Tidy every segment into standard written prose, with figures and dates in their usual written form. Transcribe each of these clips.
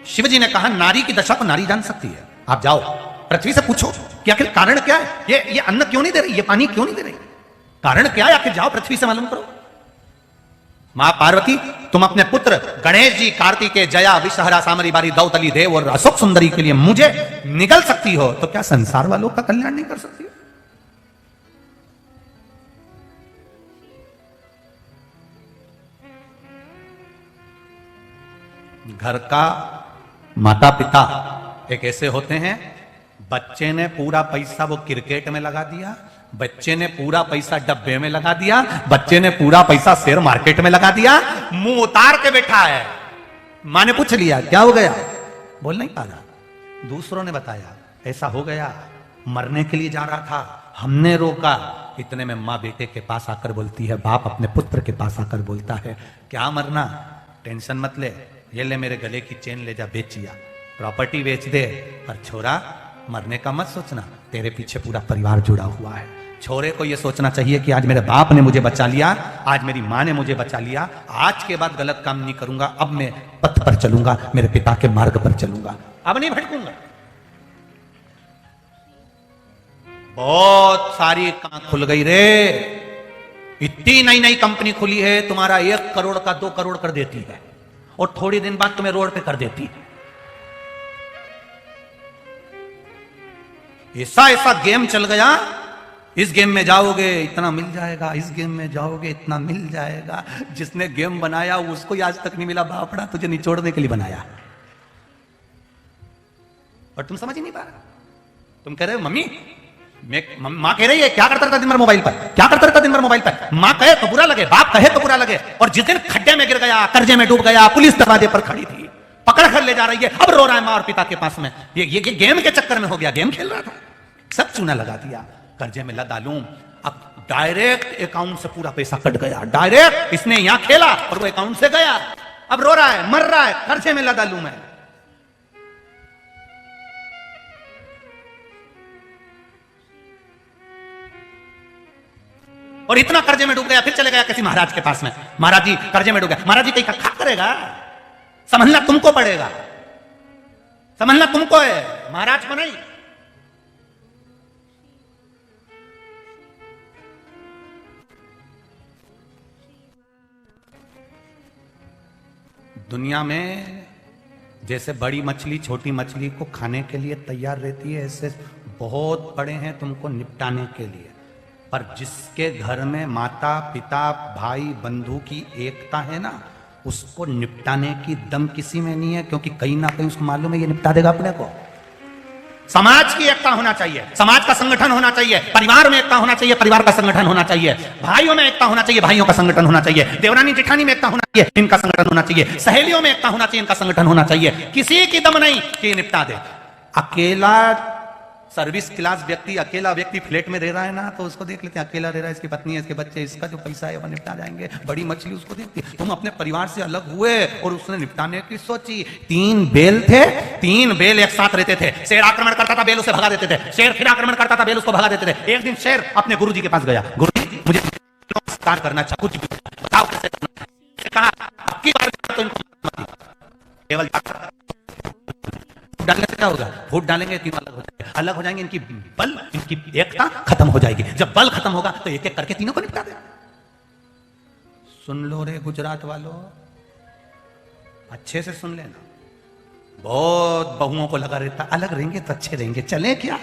शिव जी ने कहा नारी की दशा को नारी जान सकती है। आप जाओ पृथ्वी से पूछो कि आखिर कारण क्या है, ये अन्न क्यों नहीं दे रही, ये पानी क्यों नहीं दे रही, कारण क्या है, आखिर जाओ पृथ्वी से मालूम करो। मां पार्वती तुम अपने पुत्र गणेश जी, कार्तिकेय, जया, विषहरा, सामरी बारी, दौतली देव और अशोक सुंदरी के लिए मुझे निगल सकती हो, तो क्या संसार वालों का कल्याण नहीं कर सकती? घर का माता पिता एक ऐसे होते हैं, बच्चे ने पूरा पैसा वो क्रिकेट में लगा दिया, बच्चे ने पूरा पैसा डब्बे में लगा दिया, बच्चे ने पूरा पैसा शेयर मार्केट में लगा दिया, मुंह उतार के बैठा है। मां ने पूछ लिया क्या हो गया, बोल नहीं पा रहा। दूसरों ने बताया ऐसा हो गया, मरने के लिए जा रहा था, हमने रोका। इतने में मां बेटे के पास आकर बोलती है, बाप अपने पुत्र के पास आकर बोलता है, क्या मरना, टेंशन मत ले, ये ले मेरे गले की चेन ले जा, बेचिया, प्रॉपर्टी बेच दे, पर छोरा मरने का मत सोचना, तेरे पीछे पूरा परिवार जुड़ा हुआ है। छोरे को यह सोचना चाहिए कि आज मेरे बाप ने मुझे बचा लिया, आज मेरी मां ने मुझे बचा लिया, आज के बाद गलत काम नहीं करूंगा, अब मैं पथ पर चलूंगा, मेरे पिता के मार्ग पर चलूंगा, अब नहीं भटकूंगा। बहुत सारी आंख खुल गई रे, इतनी नई नई कंपनी खुली है, तुम्हारा 1 करोड़ का 2 करोड़ कर देती है और थोड़ी दिन बाद तुम्हें रोड पे कर देती है। ऐसा ऐसा गेम चल गया, इस गेम में जाओगे इतना मिल जाएगा, इस गेम में जाओगे इतना मिल जाएगा। जिसने गेम बनाया उसको आज तक नहीं मिला, बापड़ा तुझे निचोड़ने के लिए बनाया, और तुम समझ ही नहीं पा रहे। तुम कह रहे हो मम्मी, मां कह रही है क्या करता रहता दिन भर मोबाइल पर, क्या करता रहता दिन भर मोबाइल पर, मां कहे तो बुरा लगे, बाप कहे तो बुरा लगे, और जिस दिन खड्डे में गिर गया, कर्जे में डूब गया, पुलिस दरवाजे पर खड़ी थी, पकड़ कर ले जा रही है, अब रो रहा है मां और पिता के पास में। ये गेम के चक्कर में हो गया, गेम खेल रहा था, सब चूना लगा दिया, कर्जे में लदा लूं, अब डायरेक्ट अकाउंट से पूरा पैसा कट गया, डायरेक्ट इसने यहां खेला और वो अकाउंट से गया, अब रो रहा है, मर रहा है, कर्जे में लदा लूं मैं। और इतना कर्जे में डूब गया, फिर चले गया किसी महाराज के पास में, महाराज जी कर्जे में डूब गया, महाराज जी कहीं खा करेगा, समझना तुमको पड़ेगा, समझना तुमको है, महाराज को नहीं। दुनिया में जैसे बड़ी मछली छोटी मछली को खाने के लिए तैयार रहती है, ऐसे बहुत बड़े हैं तुमको निपटाने के लिए। पर जिसके घर में माता पिता भाई बंधु की एकता है ना, उसको निपटाने की दम किसी में नहीं है, क्योंकि कहीं ना कहीं उसको मालूम है ये निपटा देगा अपने को। समाज की एकता होना चाहिए, समाज का संगठन होना चाहिए, परिवार में एकता होना चाहिए, परिवार का संगठन होना चाहिए, भाइयों में एकता होना चाहिए, भाइयों का संगठन होना चाहिए, देवरानी जेठानी में एकता होना चाहिए, इनका संगठन होना चाहिए, सहेलियों में एकता होना चाहिए, इनका संगठन होना चाहिए। किसी की दम नहीं कि निपटा दे। अकेला सर्विस क्लास व्यक्ति, अकेला व्यक्ति फ्लैट में रह रहा है ना, तो उसको देख लेते हैं, अकेला रह रहा है, इसकी पत्नी है, इसके बच्चे, इसका जो पैसा है वो निपटा जाएंगे। बड़ी मछली उसको देखती है। तुम अपने परिवार से अलग हुए और उसने निपटाने की सोची। 3 बैल थे, 3 बैल एक साथ रहते थे, शेर आक्रमण करता था, बैल उसे भगा देते थे, शेर फिर आक्रमण करता था, बैल उसको भगा देते थे। एक दिन शेर अपने गुरुजी के पास गया, गुरुजी मुझे नमस्कार करना चाहूँ, कुछ बताओ कैसे करना। कहा आपकी बार तो इनको केवल डालने से क्या होगा, वोट डालेंगे, तीनों अलग हो जाएंगे, इनकी बल, इनकी एकता खत्म हो जाएगी। जब बल खत्म होगा तो एक एक करके तीनों को निपटा देगा। सुन लो रे गुजरात वालों, अच्छे से सुन लेना। बहुत बहुओं को लगा रहता अलग रहेंगे तो अच्छे रहेंगे, चले क्या,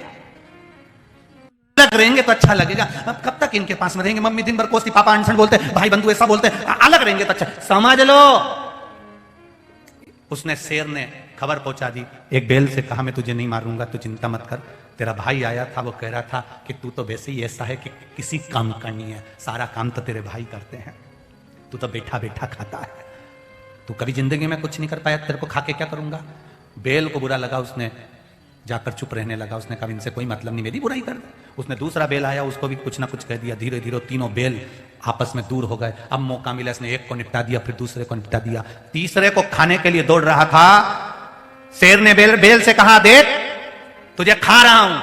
अलग रहेंगे तो अच्छा लगेगा। अब कब तक इनके पास में रहेंगे, मम्मी दिन भर कोसती, पापा अनशन बोलते, भाई बंधु ऐसा बोलते, अलग रहेंगे तो अच्छा। समझ लो, उसने शेर ने खबर पहुंचा दी, एक बैल से कहा मैं तुझे नहीं मारूंगा, तू चिंता मत कर। तेरा भाई आया था, वो कह रहा था कि तू तो वैसे ही ऐसा है कि किसी काम का नहीं है, सारा काम तो तेरे भाई करते हैं, तू तो बैठा बैठा खाता है, तू कभी जिंदगी में कुछ नहीं कर पाया, तेरे को खा के क्या करूंगा। बैल को बुरा लगा, उसने जाकर चुप रहने लगा। उसने कहा इनसे कोई मतलब नहीं, मेरी बुराई कर दे। उसने दूसरा बैल आया, उसको भी कुछ ना कुछ कह दिया। धीरे धीरे तीनों बैल आपस में दूर हो गए। अब मौका मिला, इसने एक को निपटा दिया, फिर दूसरे को निपटा दिया, तीसरे को खाने के लिए दौड़ रहा था। शेर ने बैल से कहा देख तुझे खा रहा हूं।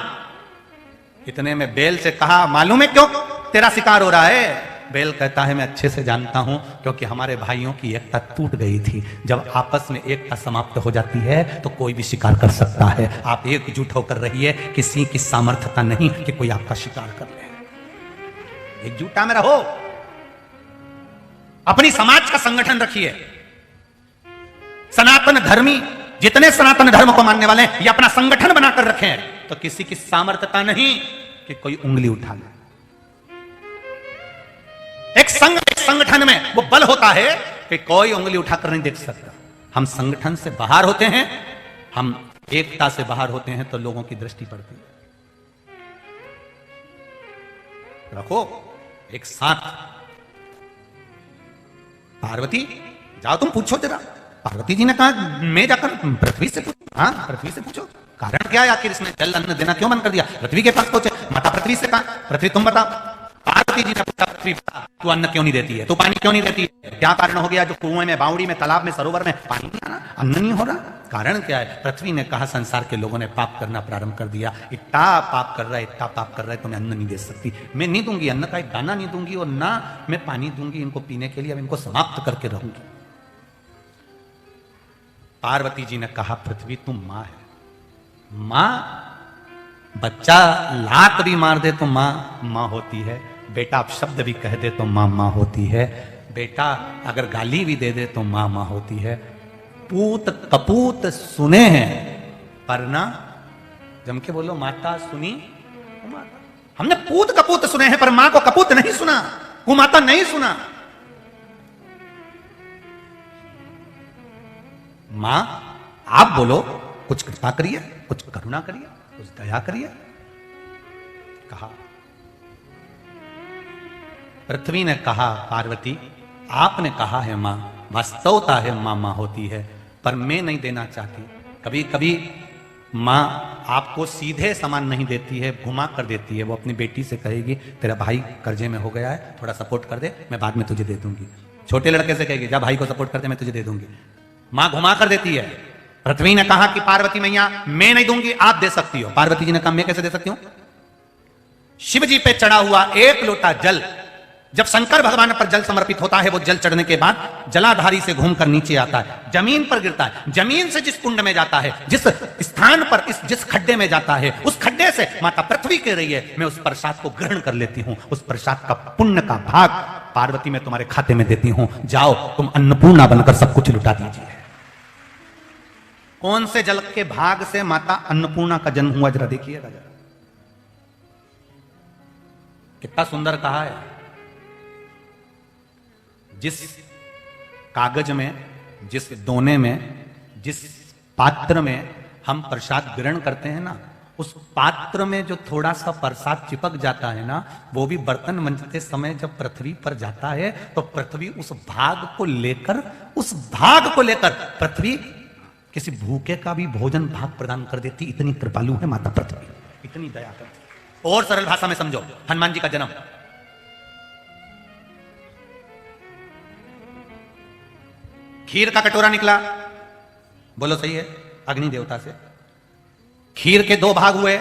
इतने में बैल से कहा मालूम है क्यों तेरा शिकार हो रहा है, बेल कहता है मैं अच्छे से जानता हूं, क्योंकि हमारे भाइयों की एकता टूट गई थी। जब आपस में एकता समाप्त हो जाती है तो कोई भी शिकार कर सकता है। आप एकजुट होकर रहिए, किसी की सामर्थ्यता नहीं कि कोई आपका शिकार कर ले। एकजुटता में रहो, अपनी समाज का संगठन रखिए। सनातन धर्मी जितने सनातन धर्म को मानने वाले हैं ये अपना संगठन बनाकर रखें, तो किसी की सामर्थ्यता नहीं कि कोई उंगली उठा ले। एक संगठन में वो बल होता है कि कोई उंगली उठाकर नहीं देख सकता। हम संगठन से बाहर होते हैं, हम एकता से बाहर होते हैं तो लोगों की दृष्टि पड़ती है। रखो एक साथ। पार्वती जाओ तुम पूछो जरा। पार्वती जी ने कहा मैं जाकर पृथ्वी से पूछो। हाँ पृथ्वी से पूछो कारण क्या है, आखिर इसने जल अन्न देना क्यों बंद कर दिया। पृथ्वी के पास पहुंचे, माता पृथ्वी से कहा पृथ्वी तुम बताओ। पार्वती जी ने पूछा पृथ्वी तू अन्न क्यों नहीं देती है, तू पानी क्यों नहीं देती है, क्या कारण हो गया जो कुएं में, बावड़ी में, तालाब में, सरोवर में पानी नहीं आना, अन्न नहीं हो रहा, कारण क्या है। पृथ्वी ने कहा संसार के लोगों ने पाप करना प्रारंभ कर दिया, इतना पाप कर रहा है, इतना पाप कर रहा है तो मैं अन्न नहीं दे सकती, मैं नहीं दूंगी अन्न का एक दाना नहीं दूंगी और ना मैं पानी दूंगी इनको पीने के लिए, अब इनको समाप्त करके रहूंगी। पार्वती जी ने कहा पृथ्वी तुम मां है, मां बच्चा लात भी मार दे तो मां मां होती है, बेटा आप शब्द भी कह दे तो मां मां होती है, बेटा अगर गाली भी दे दे तो मां मां होती है। पूत कपूत सुने हैं पर ना जम के बोलो माता सुनी कुमाता। हमने पूत कपूत सुने हैं पर मां को कपूत नहीं सुना, कुमाता नहीं सुना। मां आप बोलो कुछ कृपा करिए, कुछ करुणा करिए, कुछ दया करिए। कहा पृथ्वी ने कहा पार्वती आपने कहा है मां, वास्तवता है मां मां होती है, पर मैं नहीं देना चाहती। कभी कभी मां आपको सीधे सामान नहीं देती है, घुमा कर देती है। वो अपनी बेटी से कहेगी तेरा भाई कर्जे में हो गया है, थोड़ा सपोर्ट कर दे, मैं बाद में तुझे दे दूंगी। छोटे लड़के से कहेगी जा भाई को सपोर्ट कर दे, मैं तुझे दे दूंगी। मां घुमा कर देती है। पृथ्वी ने कहा कि पार्वती मैया मैं नहीं दूंगी, आप दे सकती हो। पार्वती जी ने कहा मैं कैसे दे सकती हूं। शिव जी पे चढ़ा हुआ एक लोटा जल जब शंकर भगवान पर जल समर्पित होता है, वो जल चढ़ने के बाद जलाधारी से घूमकर नीचे आता है, जमीन पर गिरता है। जमीन से जिस कुंड में जाता है, जिस स्थान पर जिस खड्डे में जाता है, उस खड्डे से माता पृथ्वी कह रही है मैं उस प्रसाद को ग्रहण कर लेती हूं, उस प्रसाद का पुण्य का भाग पार्वती मैं तुम्हारे खाते में देती हूं, जाओ तुम अन्नपूर्णा बनकर सब कुछ लुटा दीजिए। कौन से जल के भाग से माता अन्नपूर्णा का जन्म हुआ जरा देखिएगा जरा, कितना सुंदर कहा है। जिस कागज में, जिस दोने में, जिस पात्र में हम प्रसाद ग्रहण करते हैं ना, उस पात्र में जो थोड़ा सा प्रसाद चिपक जाता है ना, वो भी बर्तन मंजते समय जब पृथ्वी पर जाता है तो पृथ्वी उस भाग को लेकर पृथ्वी किसी भूखे का भी भोजन भाग प्रदान कर देती। इतनी कृपालु है माता पृथ्वी, इतनी दया करती। और सरल भाषा में समझो, हनुमान जी का जन्म, खीर का कटोरा निकला, बोलो सही है, अग्नि देवता से। खीर के दो भाग हुए,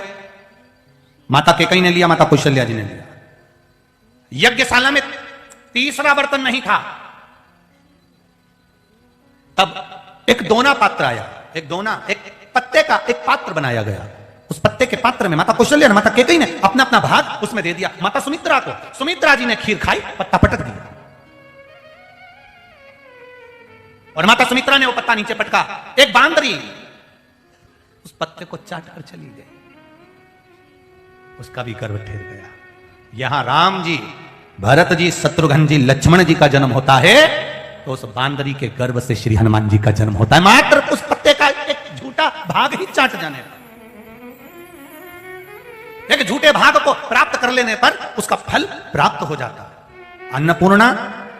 माता केकई ने लिया, माता कौशल्या जी ने लिया। यज्ञशाला में तीसरा बर्तन नहीं था, तब एक दोना पात्र आया, एक पत्ते का एक पात्र बनाया गया। उस पत्ते के पात्र में माता कौशल्या ने, माता केकई ने अपना अपना भाग उसमें दे दिया माता सुमित्रा को। सुमित्रा जी ने खीर खाई, पत्ता पटक दिया और माता सुमित्रा ने वो पत्ता नीचे पटका। एक बांदरी उस पत्ते को चाट कर चली गई, उसका भी गर्व ठहर गया। यहां राम जी, भरत जी, शत्रुघ्न जी, लक्ष्मण जी का जन्म होता है तो उस बांदरी के गर्भ से श्री हनुमान जी का जन्म होता है। मात्र उस पत्ते का एक झूठा भाग ही चाट जाने पर, एक झूठे भाग को प्राप्त कर लेने पर उसका फल प्राप्त हो जाता है। अन्नपूर्णा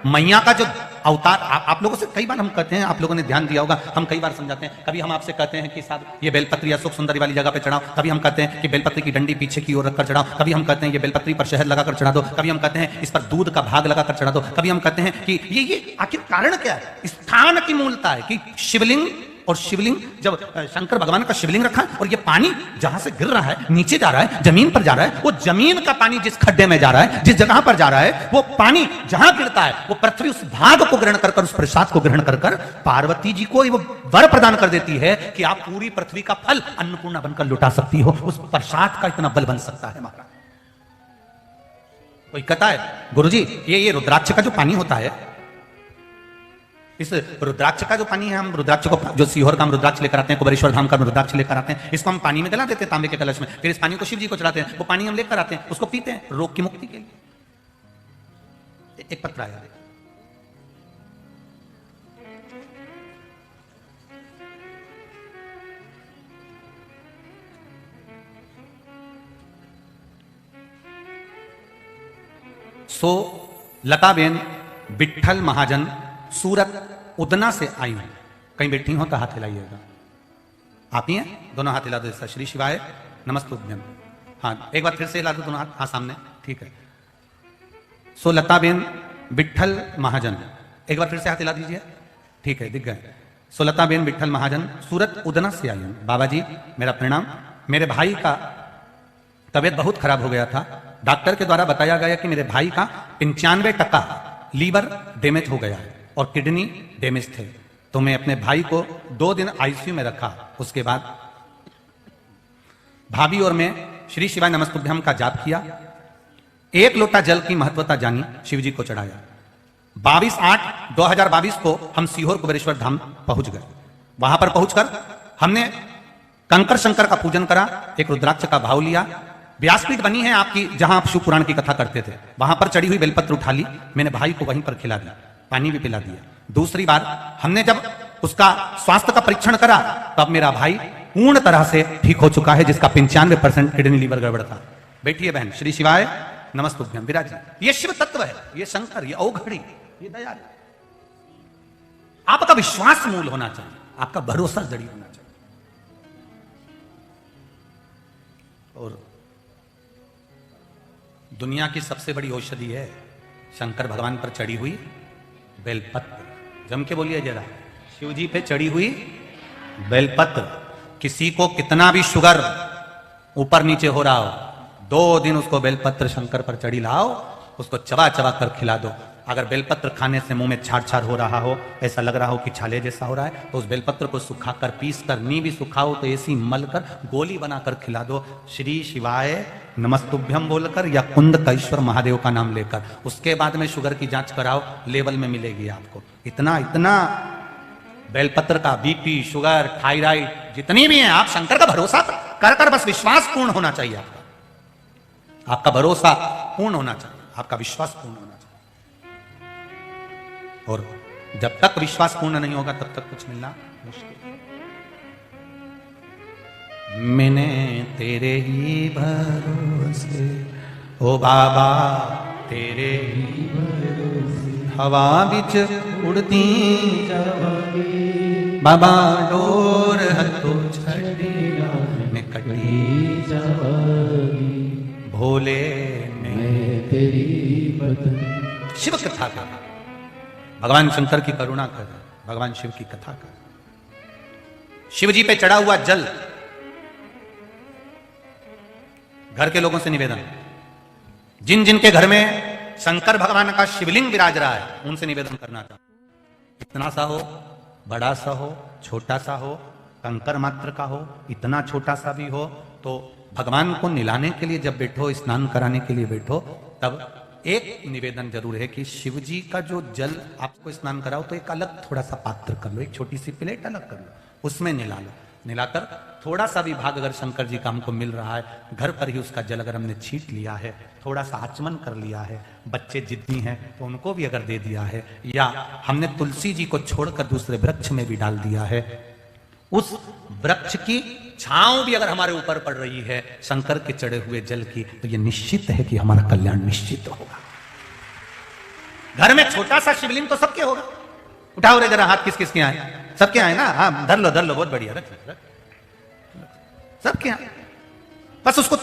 मैया का जो अवतार, आप लोगों से कई बार हम कहते हैं, आप लोगों ने ध्यान दिया होगा, हम कई बार समझाते हैं। कभी हम आपसे कहते हैं कि साहब ये बेलपत्री या सुख सुंदरी वाली जगह पे चढ़ाओ, कभी हम कहते हैं कि बेलपत्री की डंडी पीछे की ओर रखकर चढ़ाओ, कभी हम कहते हैं ये बेलपत्री पर शहद लगाकर चढ़ा दो, कभी हम कहते हैं इस पर दूध का भाग लगाकर चढ़ा दो, कभी हम कहते हैं कि ये आखिर कारण क्या है। स्थान की मूलता है कि शिवलिंग और शिवलिंग, जब शंकर भगवान का शिवलिंग रखा है और ये पानी जहां से गिर रहा है नीचे जा रहा है, जमीन पर जा रहा है, वो जमीन का पानी जिस खड्डे में जा रहा है, जिस जगह पर जा रहा है, वो पानी जहां गिरता है वो पृथ्वी उस भाग को ग्रहण कर उस प्रसाद को ग्रहण कर पार्वती जी को वो वर प्रदान कर देती है कि आप पूरी पृथ्वी का फल अन्नपूर्णा बनकर लुटा सकती हो। उस प्रसाद का इतना बल बन सकता है महाराज। कोई कहता है गुरुजी ये रुद्राक्ष का जो पानी होता है, इस रुद्राक्ष का जो पानी है, हम रुद्राक्ष को जो सीहोर का हम रुद्राक्ष लेकर आते हैं, कुबेरेश्वर धाम का रुद्राक्ष लेकर आते हैं, इसको हम पानी में गला देते हैं तांबे के कलश में, फिर इस पानी को शिव जी को चढ़ाते हैं, वो पानी हम लेकर आते हैं, उसको पीते हैं रोग की मुक्ति के लिए। एक पत्र आया, सो लताबेन विठल महाजन सूरत उदना से आई हूं। कहीं बैठी हो तो हाथ हिलाइएगा। आप ही हैं? दोनों हाथ हिला दो। श्री शिवाय नमस्तुभ्यम। हाँ, एक बार फिर से हिला दो दोनों हाथ। हाँ, सामने, ठीक है। सो लताबेन विठल महाजन, एक बार फिर से हाथ हिला दीजिए। ठीक है, दिख गए। सो लताबेन विठल महाजन सूरत उदना से आई हूं। बाबा जी मेरा प्रणाम। मेरे भाई का तबीयत बहुत खराब हो गया था। डॉक्टर के द्वारा बताया गया कि मेरे भाई का 95% लीवर डैमेज हो गया है और किडनी डैमेज थे। तो मैं अपने भाई को 2 दिन आईसीयू में रखा। उसके बाद भाभी और मैं श्री शिवाय नमस्तुभ्यम का जाप किया। 1 लोटा जल की महत्वता जानी, शिव जी को चढ़ाया। 22/8/2022 को हम सीहोर कुबेरेश्वर धाम पहुंच गए। वहां पर पहुंचकर हमने कंकर शंकर का पूजन करा, एक रुद्राक्ष का भाव लिया। व्यासपीठ बनी है आपकी, जहां आप शिव पुराण की कथा करते थे, वहां पर चढ़ी हुई बेलपत्र उठा ली। मैंने भाई को वहीं पर खिला दिया, पानी भी पिला दिया। दूसरी बार हमने जब उसका स्वास्थ्य का परीक्षण करा, तब मेरा भाई पूर्ण तरह से ठीक हो चुका है, जिसका 95% किडनी लीवर गड़बड़ था। बैठिए बहन। श्री शिवाय नमस्तुभ्यम। विराजी। ये शिव तत्व है, ये शंकर, ये औघड़ी, ये दयाल। आपका विश्वास मूल होना चाहिए, आपका भरोसा जड़ी होना चाहिए। और दुनिया की सबसे बड़ी औषधि है शंकर भगवान पर चढ़ी हुई बेलपत्र। जम के बोलिए जरा, शिव जी पे चढ़ी हुई बेलपत्र। किसी को कितना भी शुगर ऊपर नीचे हो रहा हो, 2 दिन उसको बेलपत्र शंकर पर चढ़ी लाओ, उसको चबा चबा कर खिला दो। अगर बेलपत्र खाने से मुंह में छाड़ छाड़ हो रहा हो, ऐसा लग रहा हो कि छाले जैसा हो रहा है, तो उस बेलपत्र को सुखाकर, पीस कर, नी भी सुखाओ तो ऐसी मलकर गोली बनाकर खिला दो। श्री शिवाय नमस्तुभ्यम बोलकर या कुंद कैश्वर महादेव का नाम लेकर। उसके बाद में शुगर की जांच कराओ, लेवल में मिलेगी आपको। इतना बेलपत्र का बीपी, शुगर, थायराइड जितनी भी है, आप शंकर का भरोसा कर बस विश्वास पूर्ण होना चाहिए। आपका भरोसा पूर्ण होना चाहिए, आपका विश्वास पूर्ण होना चाहिए। और जब तक विश्वास पूर्ण नहीं होगा तब तक कुछ मिलना मुश्किल। मैंने तेरे ही भरोसे, ओ बाबा तेरे ही भरोसे, हवा बिच उड़ती जावांगी, बाबा डोर हथो छड़ी मैं कटी जावांगी, भोले मैं तेरी बदन। शिव कथा का, भगवान शंकर की करुणा कर, भगवान शिव की कथा कर। शिव जी पे चढ़ा हुआ जल, घर के लोगों से निवेदन, जिन जिन के घर में शंकर भगवान का शिवलिंग विराज रहा है, उनसे निवेदन करना था। इतना सा हो, बड़ा सा हो, छोटा सा हो, कंकर मात्र का हो, इतना छोटा सा भी हो, तो भगवान को निलाने के लिए जब बैठो, स्नान कराने के लिए बैठो, तब एक निवेदन जरूर है कि शिव जी का जो जल आपको स्नान कराओ, तो एक अलग थोड़ा सा पात्र कर लो, एक छोटी सी प्लेट अलग कर लो, उसमें निला लो। निलाकर थोड़ा सा भी भाग अगर शंकर जी का हमको मिल रहा है, घर पर ही उसका जल अगर हमने छीट लिया है, थोड़ा सा आचमन कर लिया है, बच्चे जिद्दी हैं तो उनको भी अगर दे दिया है, या हमने तुलसी जी को छोड़कर दूसरे वृक्ष में भी डाल दिया है, उस वृक्ष की छांव भी अगर हमारे ऊपर पड़ रही है शंकर के चढ़े हुए जल की, तो यह निश्चित है कि हमारा कल्याण निश्चित होगा। घर में छोटा सा शिवलिंग तो सबके होगा। उठाओ रे जरा हाथ, किस किस के आए? सबके आए ना? हाँ, धर लो बहुत बढ़िया, रख सबके आए। बस उसको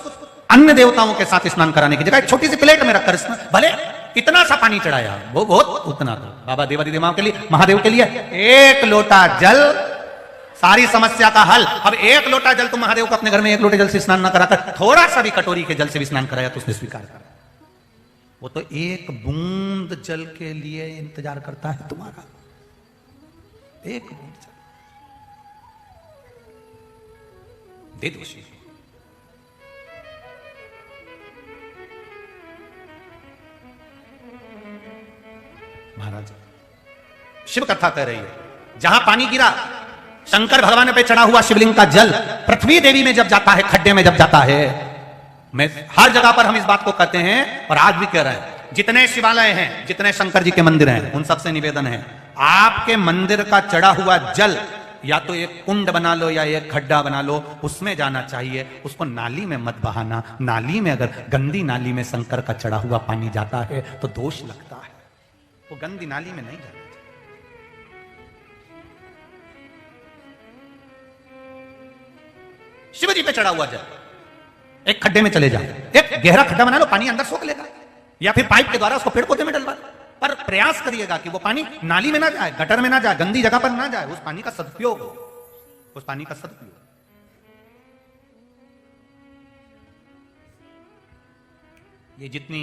अन्य देवताओं के साथ स्नान कराने की जगह एक छोटी सी प्लेट में रखकर, भले इतना सा पानी चढ़ाया, वो बहुत उतना तो बाबा देवादिदेव के लिए, महादेव के लिए 1 लोटा जल सारी समस्या का हल। अब एक लोटा जल तुम महादेव को अपने घर में एक लोटे जल से स्नान न कराकर थोड़ा सा भी कटोरी के जल से भी स्नान कराया तो उसने स्वीकार करा। वो तो एक बूंद जल के लिए इंतजार करता है तुम्हारा, एक बूंद जल दे दो शिव। महाराज शिव कथा कह रही है, जहां पानी गिरा शंकर भगवान पे चढ़ा हुआ शिवलिंग का जल पृथ्वी देवी में जब जाता है, खड्डे में जब जाता है, मैं हर जगह पर हम इस बात को कहते हैं और आज भी कह रहे हैं, जितने शिवालय हैं, जितने शंकर जी के मंदिर हैं, उन सबसे निवेदन है, आपके मंदिर का चढ़ा हुआ जल या तो एक कुंड बना लो या एक खड्डा बना लो, उसमें जाना चाहिए, उसको नाली में मत बहाना। नाली में अगर गंदी नाली में शंकर का चढ़ा हुआ पानी जाता है तो दोष लगता है, वो गंदी नाली में नहीं जाना। शिव जी पे चढ़ा हुआ जल एक खड्डे में चले जाए, एक गहरा खड्डा बना लो, पानी अंदर सोख लेगा, या फिर पाइप के द्वारा उसको पेड़ पौधे में डलवा, पर प्रयास करिएगा कि वो पानी नाली में ना जाए, गटर में ना जाए, गंदी जगह पर ना जाए, उस पानी का सदुपयोग हो, उस पानी का सदुपयोग। ये जितनी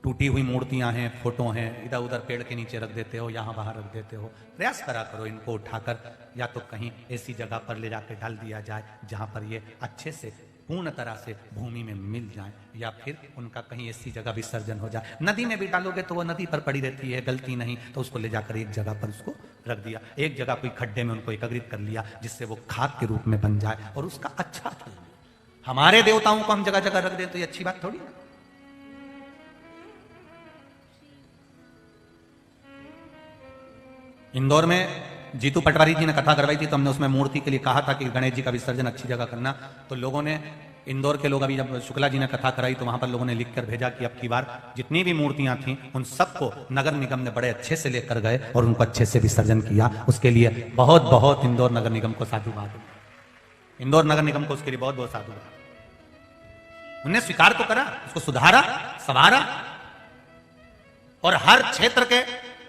टूटी हुई मूर्तियां हैं, फोटो हैं, इधर उधर पेड़ के नीचे रख देते हो, यहां बाहर रख देते हो, प्रयास करा करो इनको उठाकर या तो कहीं ऐसी जगह पर ले जाकर डाल दिया जाए जहां पर ये अच्छे से पूर्ण तरह से भूमि में मिल जाए, या फिर उनका कहीं ऐसी जगह विसर्जन हो जाए। नदी में भी डालोगे तो वो नदी पर पड़ी रहती है, गलती नहीं, तो उसको ले जाकर एक जगह पर उसको रख दिया, एक जगह कोई खड्डे में उनको एकत्रित कर लिया जिससे वो खाद के रूप में बन जाए और उसका अच्छा फल। हमारे देवताओं को हम जगह जगह रख दें तो ये अच्छी बात थोड़ी ना। इंदौर में जीतू पटवारी जी ने कथा करवाई थी, तो हमने उसमें मूर्ति के लिए कहा था कि गणेश जी का विसर्जन अच्छी जगह करना, तो लोगों ने, इंदौर के लोग, अभी जब शुक्ला जी ने कथा कराई तो वहां पर लोगों ने लिख कर भेजा कि अब की बार जितनी भी मूर्तियां थी उन सबको नगर निगम ने बड़े अच्छे से लेकर गए और उनको अच्छे से विसर्जन किया। उसके लिए बहुत बहुत इंदौर नगर निगम को साधुवाद, इंदौर नगर निगम को उसके लिए बहुत बहुत साधुवाद। उन्हें स्वीकार तो करा, उसको सुधारा, संवारा, और हर क्षेत्र के,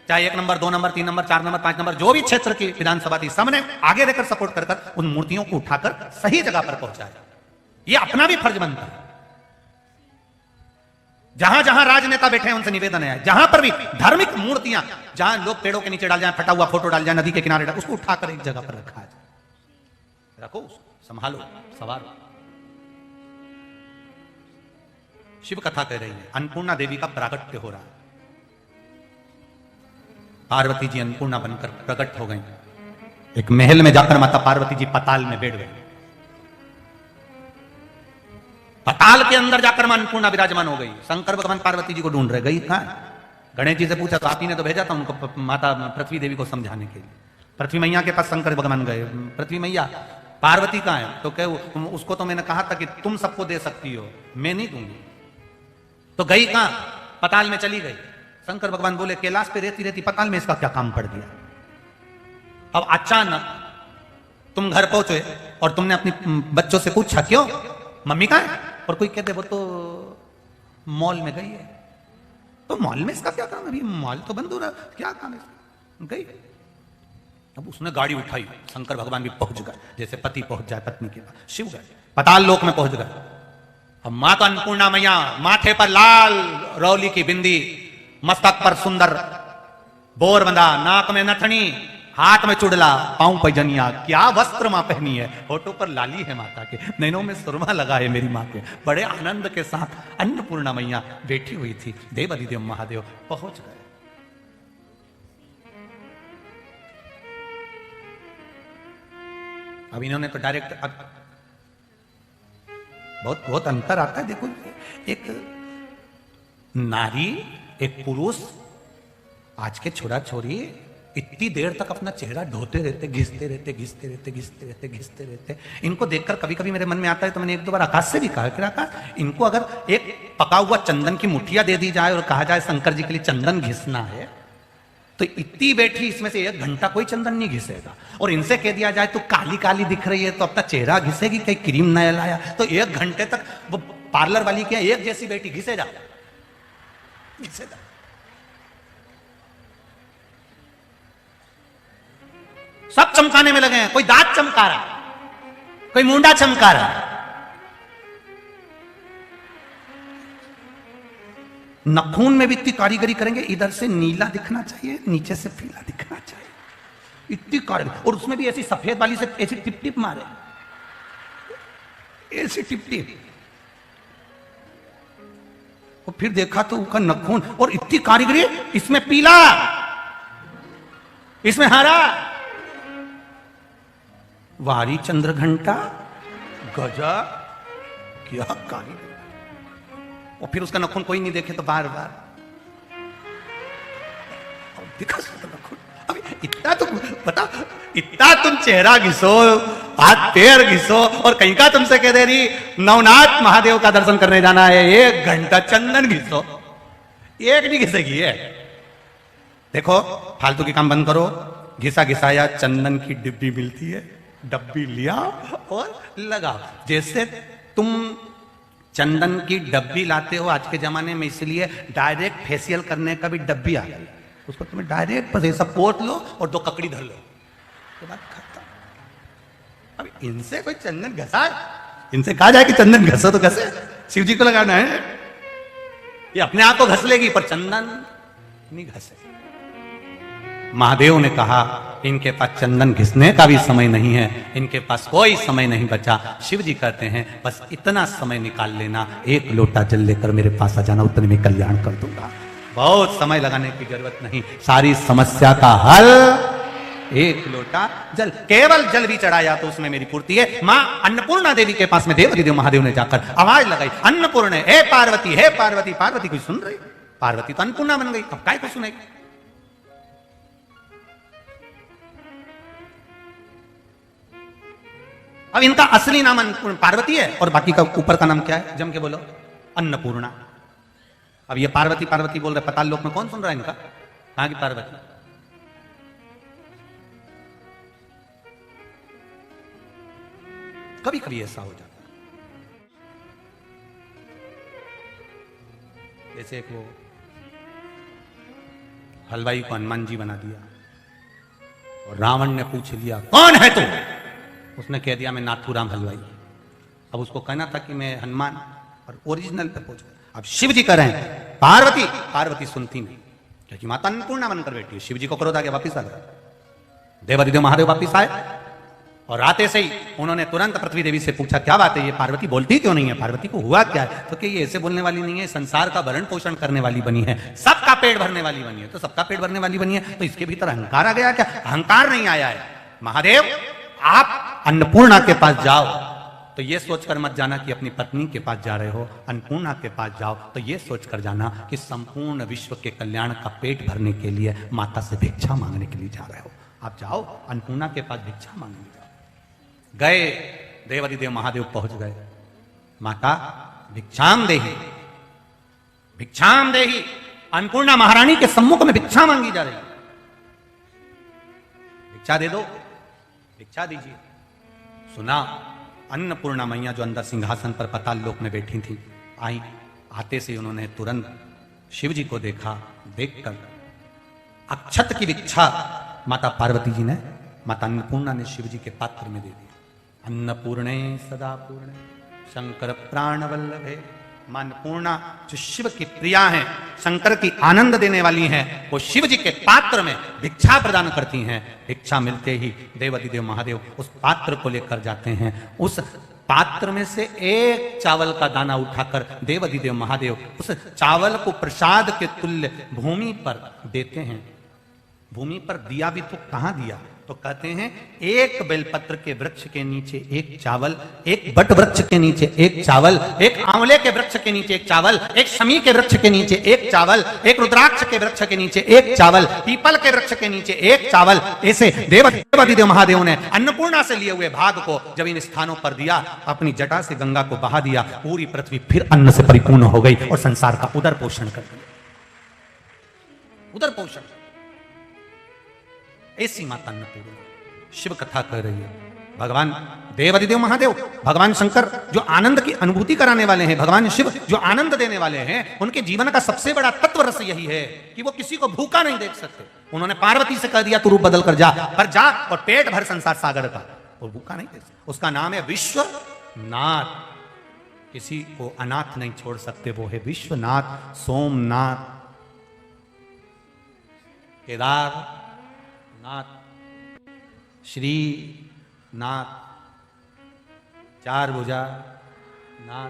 चाहे 1 number, 2 number, 3 number, 4 number, 5 number, जो भी क्षेत्र की विधानसभा थी, सबने आगे रहकर सपोर्ट कर उन मूर्तियों को उठाकर सही जगह पर पहुंचाया। ये अपना भी फर्ज बनता है। जहां जहां राजनेता बैठे हैं उनसे निवेदन है, जहां पर भी धार्मिक मूर्तियां, जहां लोग पेड़ों के नीचे डाल जाए, फटा हुआ फोटो डाल जाए, नदी के किनारे डाल, उसको उठाकर एक जगह पर रखा जाए, रखो, संभालो, सवारो। शिव कथा कह रही है, अन्नपूर्णा देवी का प्राकट्य हो रहा है। पार्वती जी अन्नपूर्णा बनकर प्रकट हो गई। एक महल में जाकर माता पार्वती जी पताल में बैठ गई। पताल के अंदर जाकर मां अन्नपूर्णा विराजमान हो गई। शंकर भगवान पार्वती जी को ढूंढ रहे, गई कहां? गणेश जी से पूछा तो आप ही ने तो भेजा था उनको माता पृथ्वी देवी को समझाने के लिए। पृथ्वी मैया के पास शंकर भगवान गए, पृथ्वी मैया पार्वती कहां है? तो कहे उसको तो मैंने कहा था कि तुम सबको दे सकती हो, मैं नहीं दूंगी। तो गई कहां? पताल में चली गई। शंकर भगवान बोले कैलाश पे रहती रहती पताल में इसका क्या काम पड़ गया? अब अचानक तुम घर पहुंचे और तुमने अपनी बच्चों से पूछा क्यों मम्मी कहां है? और कोई कहते वो तो मॉल में गई है। तो मॉल में इसका क्या काम है? अभी मॉल तो बंद हो रहा, क्या काम है इसका? गई। अब उसने गाड़ी उठाई, शंकर भगवान भी पहुंच गए, जैसे पति पहुंच जाए पत्नी के पास। शिव गए, पताल लोक में पहुंच गए। अब माता अन्नपूर्णा मैया, माथे पर लाल रौली की बिंदी, मस्तक पर सुंदर बोर बंधा, नाक में नथनी, हाथ में चुड़ला, पांव पैजनिया, क्या वस्त्र मां पहनी है, होठों पर लाली है माता के, नैनों में सुरमा लगा है मेरी मां के। बड़े आनंद के साथ अन्नपूर्णा मैया बैठी हुई थी। देव अधिदेव महादेव पहुंच गए। अब इन्होंने तो डायरेक्ट, बहुत बहुत अंतर आता है। देखो, एक नारी, एक पुरुष, आज के छोरा छोरी इतनी देर तक अपना चेहरा ढोते रहते, घिसते रहते, घिसते रहते, घिसते रहते, घिसते रहते। इनको देखकर कभी कभी मेरे मन में आता है, तो मैंने 1-2 बार आकाश से भी कहा कि आकाश, इनको अगर एक पका हुआ चंदन की मुठिया दे दी जाए और कहा जाए शंकर जी के लिए चंदन घिसना है, तो इतनी बैठी इसमें से 1 घंटा कोई चंदन नहीं घिसेगा। और इनसे कह दिया जाए तो काली काली दिख रही है तो अपना चेहरा घिसेगी, कहीं क्रीम नया लाया, तो 1 घंटे तक वो पार्लर वाली क्या एक जैसी बैठी घिसे जा, घिसे जा। सब चमकाने में लगे हैं। कोई दांत चमका रहा है, कोई मुंडा चमका रहा है। नखून में भी इतनी कारीगरी करेंगे, इधर से नीला दिखना चाहिए, नीचे से पीला दिखना चाहिए, इतनी कारीगरी। और उसमें भी ऐसी सफेद वाली से ऐसी टिप टिप मारे, ऐसी टिप टिप। और फिर देखा तो उसका नखून, और इतनी कारीगरी, इसमें पीला, इसमें हरा। वारी चंद्र घंटा, गजा, क्या कारीगरी। और फिर उसका नखून कोई नहीं देखे तो बार बार दिखा सकता नखून। अभी इतना तो पता, इतना तुम चेहरा घिसो, हाथ पैर घिसो, और कहीं का तुमसे कह दे रही नवनाथ महादेव का दर्शन करने जाना है, 1 घंटा चंदन घिसो, एक नहीं घिसेगी है। देखो फालतू की काम बंद करो। घिसा घिसाया चंदन की डिब्बी मिलती है, डब्बी लिया और लगाओ। जैसे तुम चंदन की डब्बी लाते हो आज के जमाने में, इसलिए डायरेक्ट फेशियल करने का भी डब्बी आ गई। उसको तुम्हें डायरेक्ट बस ऐसा पोत लो और 2 ककड़ी धर लो, तो बात खत्म। अब इनसे कोई चंदन घसा, इनसे कहा जाए कि चंदन घसो तो घसे, शिव जी को लगाना है, ये अपने आप को घस लेगी, पर चंदन नहीं घसे। महादेव ने कहा इनके पास चंदन घिसने का भी समय नहीं है, इनके पास कोई समय नहीं बचा। शिव जी कहते हैं बस इतना समय निकाल लेना, 1 लोटा जल लेकर मेरे पास आ जाना, उतने में कल्याण कर दूंगा। बहुत समय लगाने की जरूरत नहीं, सारी समस्या का हल 1 लोटा जल। केवल जल भी चढ़ाया तो उसमें मेरी पूर्ति है। मां अन्नपूर्णा देवी के पास में देव महादेव ने जाकर आवाज लगाई, अन्नपूर्ण हे पार्वती, हे पार्वती। पार्वती कोई सुन रही? पार्वती तो अन्नपूर्णा बन गई, अब काय को सुनेगी? अब इनका असली नाम पार्वती है और बाकी का ऊपर का नाम क्या है? जम के बोलो, अन्नपूर्णा। अब ये पार्वती पार्वती बोल रहे, पाताल लोक में कौन सुन रहा है इनका? कहां की पार्वती? कभी कभी ऐसा हो जाता है, जैसे एक वो हलवाई को हनुमान जी बना दिया और रावण ने पूछ लिया कौन है तू? उसने कह दिया मैं नाथूराम हलवाई। अब उसको कहना था कि मैं हनुमान, और ओरिजिनल पे पहुंच गया। अब शिव जी कह रहे हैं पार्वती। पार्वती सुनती नहीं, क्योंकि माता अन्नपूर्णा बनकर बैठी है। शिव जी को क्रोध आ गया, वापिस आ गए। देवादिदेव महादेव वापिस आए और आते से ही उन्होंने तुरंत पृथ्वी देवी से पूछा क्या बात है, ये पार्वती बोलती क्यों नहीं है? पार्वती को हुआ क्या है? तो कि ये ऐसे बोलने वाली नहीं है, संसार का भरण पोषण करने वाली बनी है, सबका पेट भरने वाली बनी है। तो सबका पेट भरने वाली बनी है तो इसके भीतर अहंकार आ गया क्या? अहंकार नहीं आया है। महादेव आप अन्नपूर्णा के पास जाओ तो ये सोचकर मत जाना कि अपनी पत्नी के पास जा रहे हो। अन्नपूर्णा के पास जाओ तो ये सोचकर जाना कि संपूर्ण विश्व के कल्याण का पेट भरने के लिए माता से भिक्षा मांगने के लिए जा रहे हो। आप जाओ अन्नपूर्णा के पास भिक्षा मांगने जाओ। गए, देवादिदेव महादेव पहुंच गए। माता भिक्षाम देही, भिक्षाम देही। अन्नपूर्णा महारानी के सम्मुख में भिक्षा मांगी जा रही है। भिक्षा दे दो, भिक्षा दीजिए। सुना अन्नपूर्णा मैया जो अंदर सिंहासन पर पाताल लोक में बैठी थी, आई। आते से उन्होंने तुरंत शिव जी को देखा। देखकर अक्षत की भिक्षा माता पार्वती जी ने, माता अन्नपूर्णा ने शिव जी के पात्र में दे दी। अन्नपूर्णे सदा पूर्णे शंकर प्राण वल्लभे। मां अन्नपूर्णा जो शिव की प्रिया हैं, शंकर की आनंद देने वाली हैं, वो शिव जी के पात्र में भिक्षा प्रदान करती हैं। भिक्षा मिलते ही देवादिदेव महादेव उस पात्र को लेकर जाते हैं। उस पात्र में से एक चावल का दाना उठाकर देवादिदेव महादेव उस चावल को प्रसाद के तुल्य भूमि पर देते हैं। भूमि पर दिया भी तो कहां दिया? तो कहते हैं एक बेलपत्र के वृक्ष के नीचे एक चावल, एक बट वृक्ष के नीचे एक चावल, एक आंवले के वृक्ष के नीचे एक चावल, एक शमी के वृक्ष के नीचे एक चावल, एक रुद्राक्ष के वृक्ष के नीचे एक चावल, पीपल के वृक्ष के नीचे एक चावल। ऐसे देवादिदेव महादेव ने अन्नपूर्णा से लिए हुए भाग को जब इन स्थानों पर दिया, अपनी जटा से गंगा को बहा दिया, पूरी पृथ्वी फिर अन्न से परिपूर्ण हो गई और संसार का उदर पोषण कर दिया। उदर पोषण। ऐसी माता अन्नपूर्णा शिव कथा कह रही है। भगवान देवाधिदेव महादेव, भगवान शंकर जो आनंद की अनुभूति कराने वाले हैं, भगवान शिव जो आनंद देने वाले हैं, उनके जीवन का सबसे बड़ा तत्व रस यही है कि वो किसी को भूखा नहीं देख सकते। उन्होंने पार्वती से कह दिया तू रूप बदल कर जा, पर जा और पेट भर संसार सागर का, वो भूखा नहीं देख सकते। उसका नाम है विश्वनाथ। किसी को अनाथ नहीं छोड़ सकते, वो है विश्वनाथ, सोमनाथ, केदारनाथ, श्रीनाथ, चार भुजा नाथ।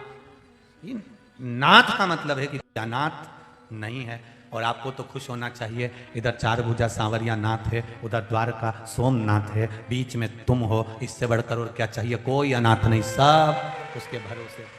नाथ का मतलब है कि अनाथ नहीं है। और आपको तो खुश होना चाहिए, इधर चार भुजा सांवरिया नाथ है, उधर द्वारका सोमनाथ है, बीच में तुम हो। इससे बढ़कर और क्या चाहिए? कोई अनाथ नहीं, सब उसके भरोसे।